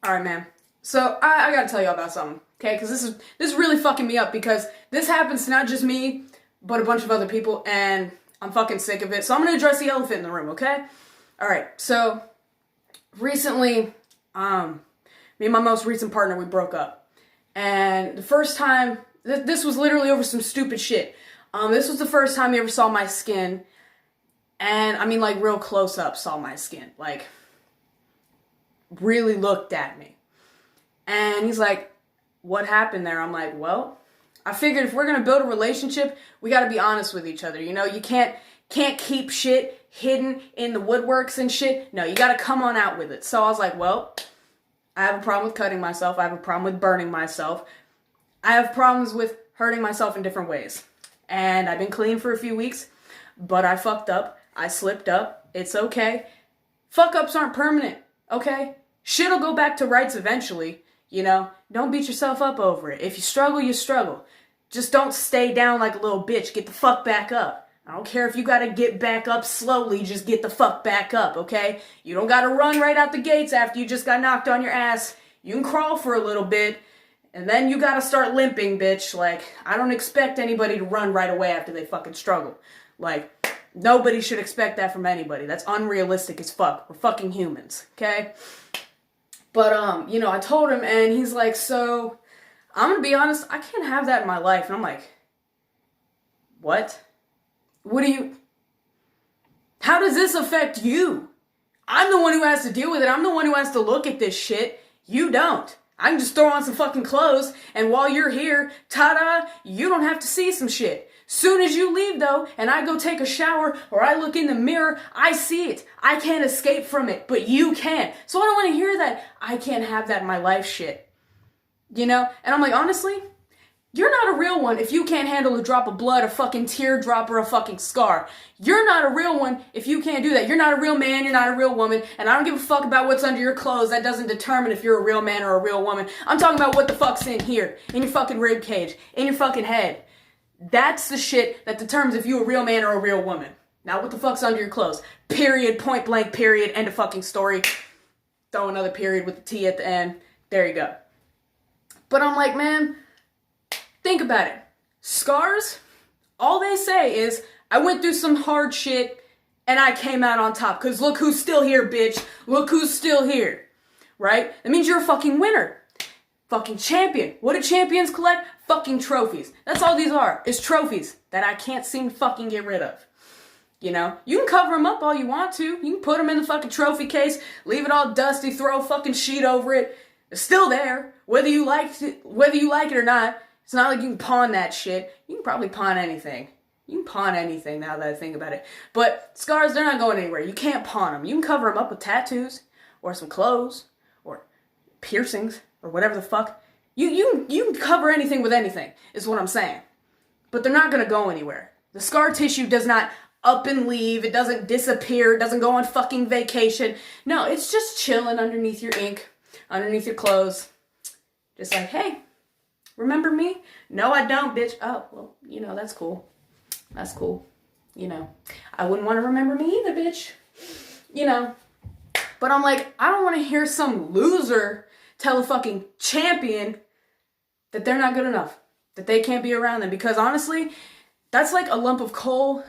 All right, man. So I gotta tell y'all about something, okay? Because this is really fucking me up because this happens to not just me, but a bunch of other people, and I'm fucking sick of it. So I'm gonna address the elephant in the room, okay? All right. So recently, me and my most recent partner, we broke up, and the first time this was literally over some stupid shit. This was the first time he ever saw my skin, and I mean like real close up saw my skin, like really looked at me. And he's like, what happened there? I'm like, well, I figured if we're gonna build a relationship, we gotta be honest with each other. You know, you can't keep shit hidden in the woodworks and shit. No, you gotta come on out with it. So I was like, well, I have a problem with cutting myself. I have a problem with burning myself. I have problems with hurting myself in different ways. And I've been clean for a few weeks, but I fucked up. I slipped up. It's okay. Fuck ups aren't permanent, okay? Shit'll go back to rights eventually, you know? Don't beat yourself up over it. If you struggle, you struggle. Just don't stay down like a little bitch. Get the fuck back up. I don't care if you gotta get back up slowly, just get the fuck back up, okay? You don't gotta run right out the gates after you just got knocked on your ass. You can crawl for a little bit, and then you gotta start limping, bitch. Like, I don't expect anybody to run right away after they fucking struggle. Like, nobody should expect that from anybody. That's unrealistic as fuck. We're fucking humans, okay? But, you know, I told him, and he's like, so, I'm gonna be honest, I can't have that in my life. And I'm like, what? How does this affect you? I'm the one who has to deal with it. I'm the one who has to look at this shit. You don't. I can just throw on some fucking clothes, and while you're here, ta-da, you don't have to see some shit. Soon as you leave, though, and I go take a shower, or I look in the mirror, I see it. I can't escape from it, but you can. So I don't want to hear that I can't have that in my life shit. You know? And I'm like, honestly, you're not a real one if you can't handle a drop of blood, a fucking teardrop, or a fucking scar. You're not a real one if you can't do that. You're not a real man, you're not a real woman, and I don't give a fuck about what's under your clothes. That doesn't determine if you're a real man or a real woman. I'm talking about what the fuck's in here, in your fucking rib cage, in your fucking head. That's the shit that determines if you're a real man or a real woman. Now, what the fuck's under your clothes? Period, point blank, period, end of fucking story. Throw another period with the T at the end. There you go. But I'm like, man, think about it. Scars, all they say is, I went through some hard shit and I came out on top. Because look who's still here, bitch. Look who's still here. Right? That means you're a fucking winner. Fucking champion. What do champions collect? Fucking trophies. That's all these are, is trophies that I can't seem to fucking get rid of. You know? You can cover them up all you want to. You can put them in the fucking trophy case, leave it all dusty, throw a fucking sheet over it. It's still there. Whether you like it or not. It's not like you can pawn that shit. You can probably pawn anything. You can pawn anything now that I think about it. But scars, they're not going anywhere. You can't pawn them. You can cover them up with tattoos, or some clothes, or piercings, or whatever the fuck. You can cover anything with anything, is what I'm saying. But they're not going to go anywhere. The scar tissue does not up and leave. It doesn't disappear. It doesn't go on fucking vacation. No, it's just chilling underneath your ink, underneath your clothes. Just like, hey, remember me? No, I don't, bitch. Oh, well, you know, that's cool. That's cool. You know, I wouldn't want to remember me either, bitch. You know, but I'm like, I don't want to hear some loser tell a fucking champion that they're not good enough, that they can't be around them. Because honestly, that's like a lump of coal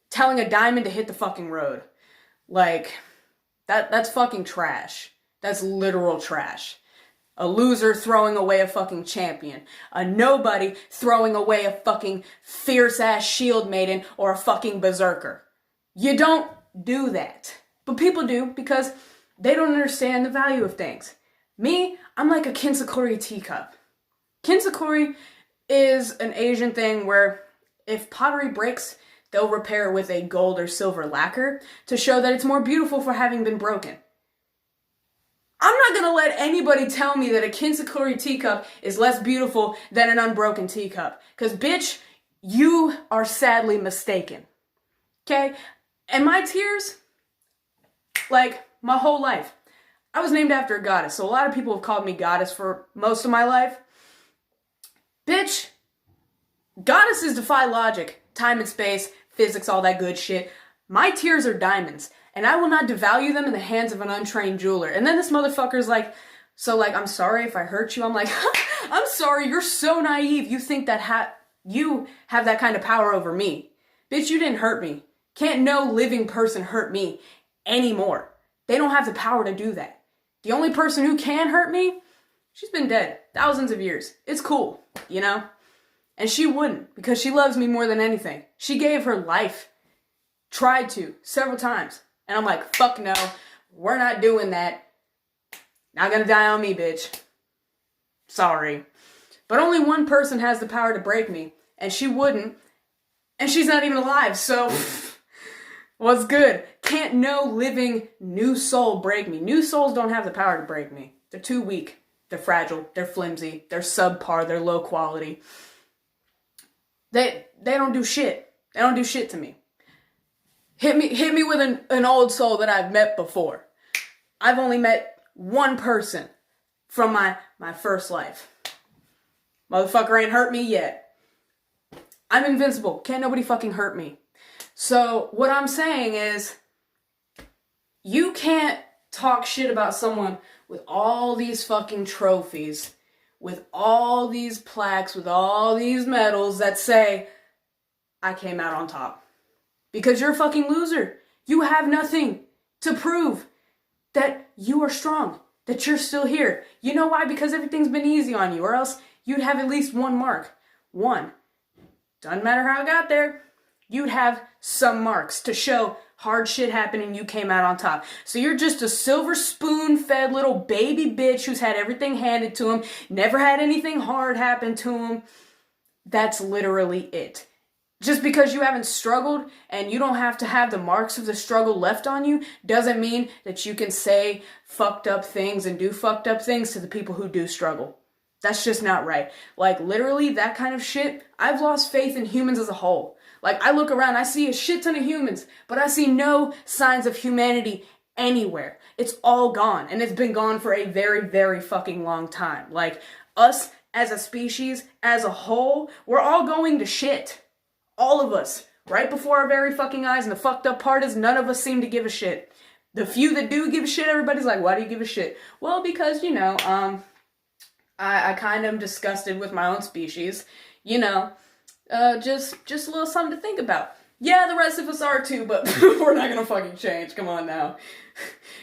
telling a diamond to hit the fucking road. Like, that's fucking trash. That's literal trash. A loser throwing away a fucking champion. A nobody throwing away a fucking fierce-ass shield maiden or a fucking berserker. You don't do that. But people do because they don't understand the value of things. Me, I'm like a Kinsekori teacup. Kinsekori is an Asian thing where if pottery breaks, they'll repair it with a gold or silver lacquer to show that it's more beautiful for having been broken. I'm not going to let anybody tell me that a Kinsekori teacup is less beautiful than an unbroken teacup. Because, bitch, you are sadly mistaken. Okay? And my tears, like, my whole life. I was named after a goddess, so a lot of people have called me goddess for most of my life. Bitch, goddesses defy logic, time and space, physics, all that good shit. My tears are diamonds. And I will not devalue them in the hands of an untrained jeweler. And then this motherfucker's like, So like, I'm sorry if I hurt you. I'm like, I'm sorry, you're so naive. You think that you have that kind of power over me. Bitch, you didn't hurt me. Can't no living person hurt me anymore. They don't have the power to do that. The only person who can hurt me, she's been dead thousands of years. It's cool, you know? And she wouldn't, because she loves me more than anything. She gave her life. Tried to, several times. And I'm like, fuck no, we're not doing that. Not gonna die on me, bitch. Sorry. But only one person has the power to break me, and she wouldn't. And she's not even alive, so what's good? Can't no living new soul break me. New souls don't have the power to break me. They're too weak. They're fragile. They're flimsy. They're subpar. They're low quality. They don't do shit. They don't do shit to me. Hit me with an old soul that I've met before. I've only met one person from my first life. Motherfucker ain't hurt me yet. I'm invincible. Can't nobody fucking hurt me. So what I'm saying is, you can't talk shit about someone with all these fucking trophies, with all these plaques, with all these medals that say, I came out on top. Because you're a fucking loser. You have nothing to prove that you are strong, that you're still here. You know why? Because everything's been easy on you, or else you'd have at least one mark. One. Doesn't matter how I got there. You'd have some marks to show hard shit happened and you came out on top. So you're just a silver spoon-fed little baby bitch who's had everything handed to him, never had anything hard happen to him. That's literally it. Just because you haven't struggled and you don't have to have the marks of the struggle left on you doesn't mean that you can say fucked up things and do fucked up things to the people who do struggle. That's just not right. Like, literally, that kind of shit, I've lost faith in humans as a whole. Like, I look around, I see a shit ton of humans, but I see no signs of humanity anywhere. It's all gone, and it's been gone for a very, very fucking long time. Like, us as a species, as a whole, we're all going to shit. All of us. Right before our very fucking eyes, and the fucked up part is none of us seem to give a shit. The few that do give a shit, everybody's like, why do you give a shit? Well, because, you know, I kind of am disgusted with my own species. You know, just a little something to think about. Yeah, the rest of us are too, but we're not gonna fucking change. Come on now.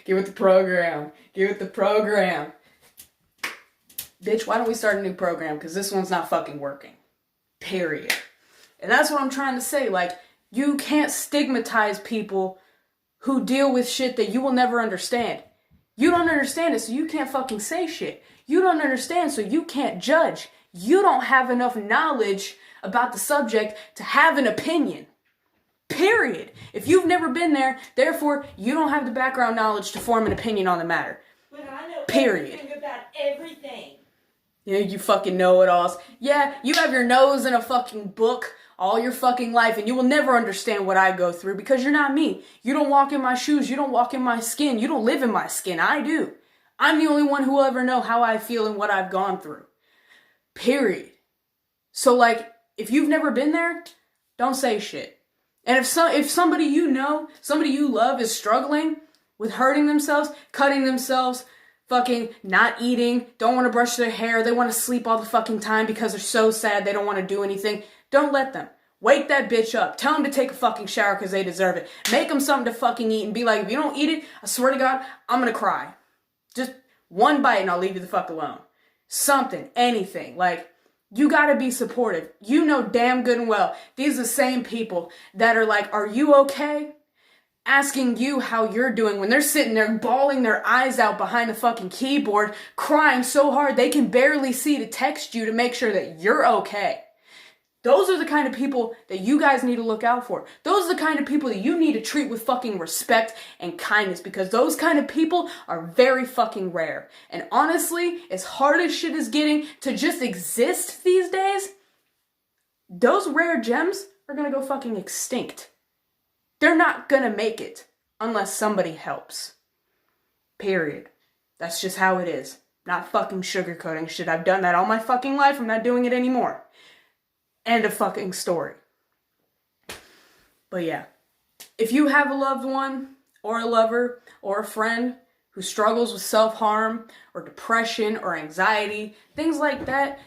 Get with the program. Get with the program. Bitch, why don't we start a new program? Because this one's not fucking working. Period. And that's what I'm trying to say. Like, you can't stigmatize people who deal with shit that you will never understand. You don't understand it, so you can't fucking say shit. You don't understand, so you can't judge. You don't have enough knowledge about the subject to have an opinion. Period. If you've never been there, therefore, you don't have the background knowledge to form an opinion on the matter. But I know Period. about everything. You know, you fucking know-it-alls. Yeah, you have your nose in a fucking book all your fucking life, and you will never understand what I go through because you're not me. You don't walk in my shoes. You don't walk in my skin. You don't live in my skin. I do. I'm the only one who will ever know how I feel and what I've gone through. Period. So, like, if you've never been there, don't say shit. And if somebody you know, somebody you love is struggling with hurting themselves, cutting themselves, fucking not eating, don't want to brush their hair, they want to sleep all the fucking time because they're so sad they don't want to do anything, don't let them. Wake that bitch up. Tell them to take a fucking shower because they deserve it. Make them something to fucking eat and be like, if you don't eat it, I swear to God, I'm going to cry. Just one bite and I'll leave you the fuck alone. Something, anything. Like, you gotta be supportive. You know damn good and well, these are the same people that are like, are you okay? Asking you how you're doing when they're sitting there bawling their eyes out behind the fucking keyboard, crying so hard they can barely see to text you to make sure that you're okay. Those are the kind of people that you guys need to look out for. Those are the kind of people that you need to treat with fucking respect and kindness, because those kind of people are very fucking rare. And honestly, as hard as shit is getting to just exist these days, those rare gems are gonna go fucking extinct. They're not gonna make it unless somebody helps. Period. That's just how it is. Not fucking sugarcoating shit. I've done that all my fucking life. I'm not doing it anymore. End of fucking story. But yeah, if you have a loved one or a lover or a friend who struggles with self-harm or depression or anxiety, things like that,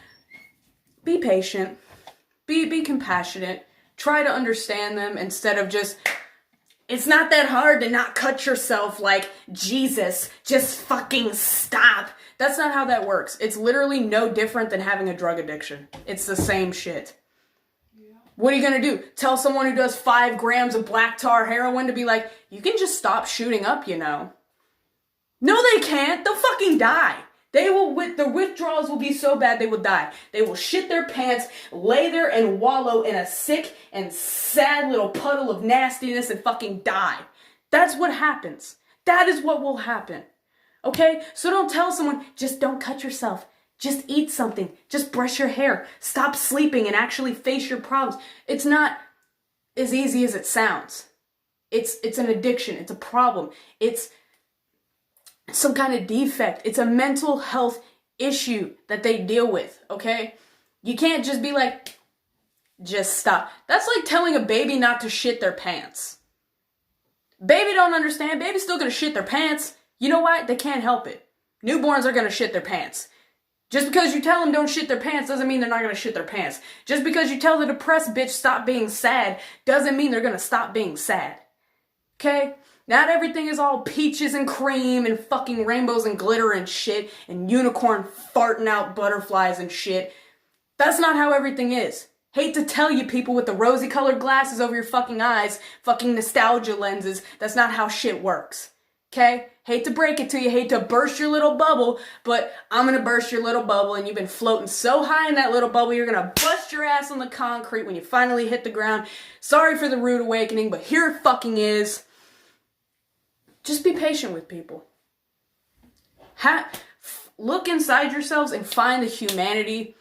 be patient, be compassionate, try to understand them instead of just, it's not that hard to not cut yourself like, Jesus, just fucking stop. That's not how that works. It's literally no different than having a drug addiction. It's the same shit. What are you going to do? Tell someone who does 5 grams of black tar heroin to be like, you can just stop shooting up, you know. No, they can't. They'll fucking die. The withdrawals will be so bad they will die. They will shit their pants, lay there and wallow in a sick and sad little puddle of nastiness and fucking die. That's what happens. That is what will happen. Okay? So don't tell someone, just don't cut yourself. Just eat something. Just brush your hair. Stop sleeping and actually face your problems. It's not as easy as it sounds. It's an addiction. It's a problem. It's some kind of defect. It's a mental health issue that they deal with, okay? You can't just be like, just stop. That's like telling a baby not to shit their pants. Baby don't understand. Baby's still gonna shit their pants. You know why? They can't help it. Newborns are gonna shit their pants. Just because you tell them don't shit their pants doesn't mean they're not going to shit their pants. Just because you tell the depressed bitch stop being sad doesn't mean they're going to stop being sad. Okay? Not everything is all peaches and cream and fucking rainbows and glitter and shit and unicorn farting out butterflies and shit. That's not how everything is. Hate to tell you people with the rosy colored glasses over your fucking eyes, fucking nostalgia lenses, that's not how shit works. Okay? Hate to break it to you, hate to burst your little bubble, but I'm gonna burst your little bubble and you've been floating so high in that little bubble, you're gonna bust your ass on the concrete when you finally hit the ground. Sorry for the rude awakening, but here it fucking is. Just be patient with people. Look inside yourselves and find the humanity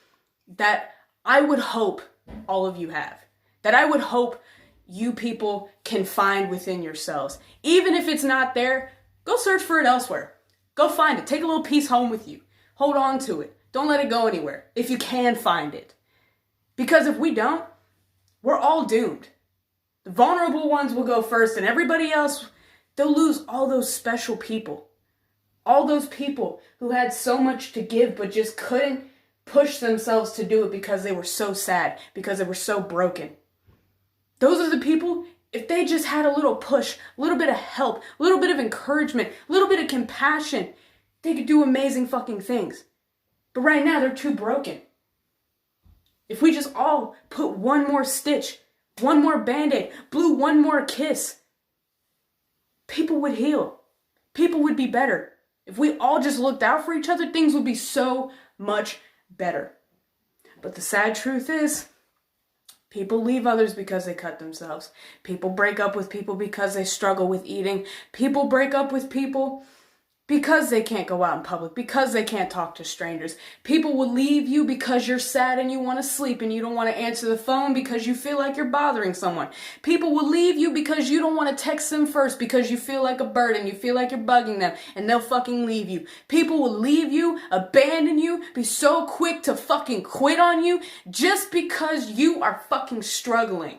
that I would hope all of you have. That I would hope you people can find within yourselves. Even if it's not there, go search for it elsewhere. Go find it. Take a little piece home with you. Hold on to it. Don't let it go anywhere if you can find it. Because if we don't, we're all doomed. The vulnerable ones will go first and everybody else, they'll lose all those special people. All those people who had so much to give but just couldn't push themselves to do it because they were so sad, because they were so broken. Those are the people, if they just had a little push, a little bit of help, a little bit of encouragement, a little bit of compassion, they could do amazing fucking things. But right now, they're too broken. If we just all put one more stitch, one more Band-Aid, blew one more kiss, people would heal. People would be better. If we all just looked out for each other, things would be so much better. But the sad truth is, people leave others because they cut themselves. People break up with people because they struggle with eating. People break up with people because they can't go out in public, because they can't talk to strangers. People will leave you because you're sad and you want to sleep and you don't want to answer the phone because you feel like you're bothering someone. People will leave you because you don't want to text them first because you feel like a burden, you feel like you're bugging them, and they'll fucking leave you. People will leave you, abandon you, be so quick to fucking quit on you just because you are fucking struggling.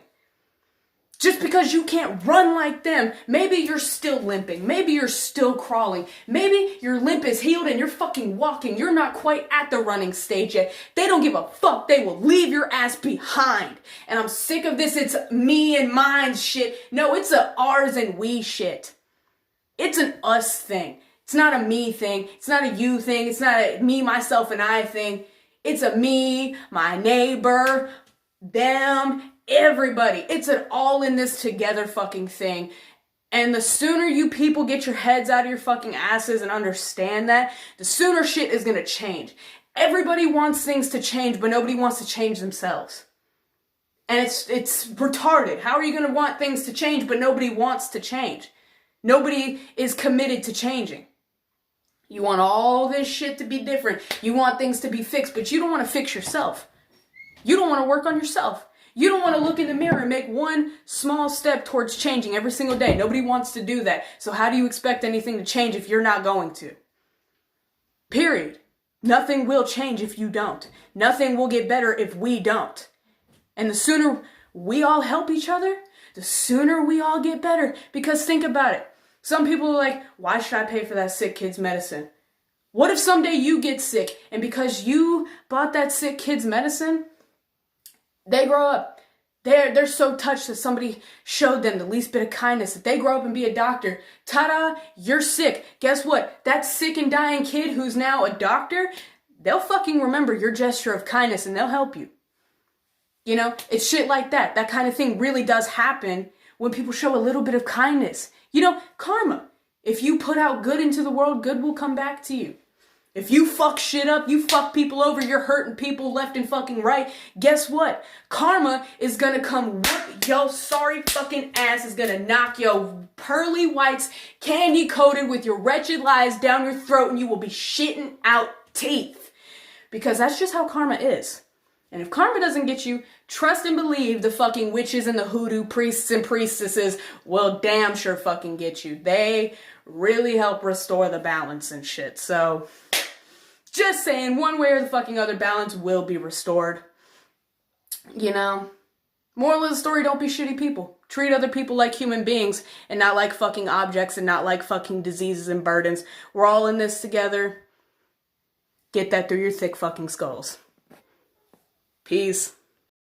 Just because you can't run like them, maybe you're still limping, maybe you're still crawling, maybe your limp is healed and you're fucking walking, you're not quite at the running stage yet. They don't give a fuck, they will leave your ass behind. And I'm sick of this, it's me and mine shit. No, it's a ours and we shit. It's an us thing. It's not a me thing, it's not a you thing, it's not a me, myself, and I thing. It's a me, my neighbor, them, everybody. It's an all in this together fucking thing. And the sooner you people get your heads out of your fucking asses and understand that, the sooner shit is gonna change. Everybody wants things to change, but nobody wants to change themselves. And it's retarded. How are you gonna want things to change, but nobody wants to change? Nobody is committed to changing. You want all this shit to be different. You want things to be fixed, but you don't want to fix yourself. You don't want to work on yourself. You don't want to look in the mirror and make one small step towards changing every single day. Nobody wants to do that. So how do you expect anything to change if you're not going to? Period. Nothing will change if you don't. Nothing will get better if we don't. And the sooner we all help each other, the sooner we all get better. Because think about it. Some people are like, why should I pay for that sick kid's medicine? What if someday you get sick and because you bought that sick kid's medicine, they grow up. They're so touched that somebody showed them the least bit of kindness, that they grow up and be a doctor. Ta-da, you're sick. Guess what? That sick and dying kid who's now a doctor, they'll fucking remember your gesture of kindness and they'll help you. You know, it's shit like that. That kind of thing really does happen when people show a little bit of kindness. You know, karma. If you put out good into the world, good will come back to you. If you fuck shit up, you fuck people over, you're hurting people left and fucking right, guess what? Karma is gonna come whoop your sorry fucking ass, is gonna knock your pearly whites, candy coated with your wretched lies down your throat, and you will be shitting out teeth. Because that's just how karma is. And if karma doesn't get you, trust and believe the fucking witches and the hoodoo priests and priestesses will damn sure fucking get you. They really help restore the balance and shit. So, just saying, one way or the fucking other, balance will be restored. You know, moral of the story, don't be shitty people. Treat other people like human beings and not like fucking objects and not like fucking diseases and burdens. We're all in this together. Get that through your thick fucking skulls. Peace.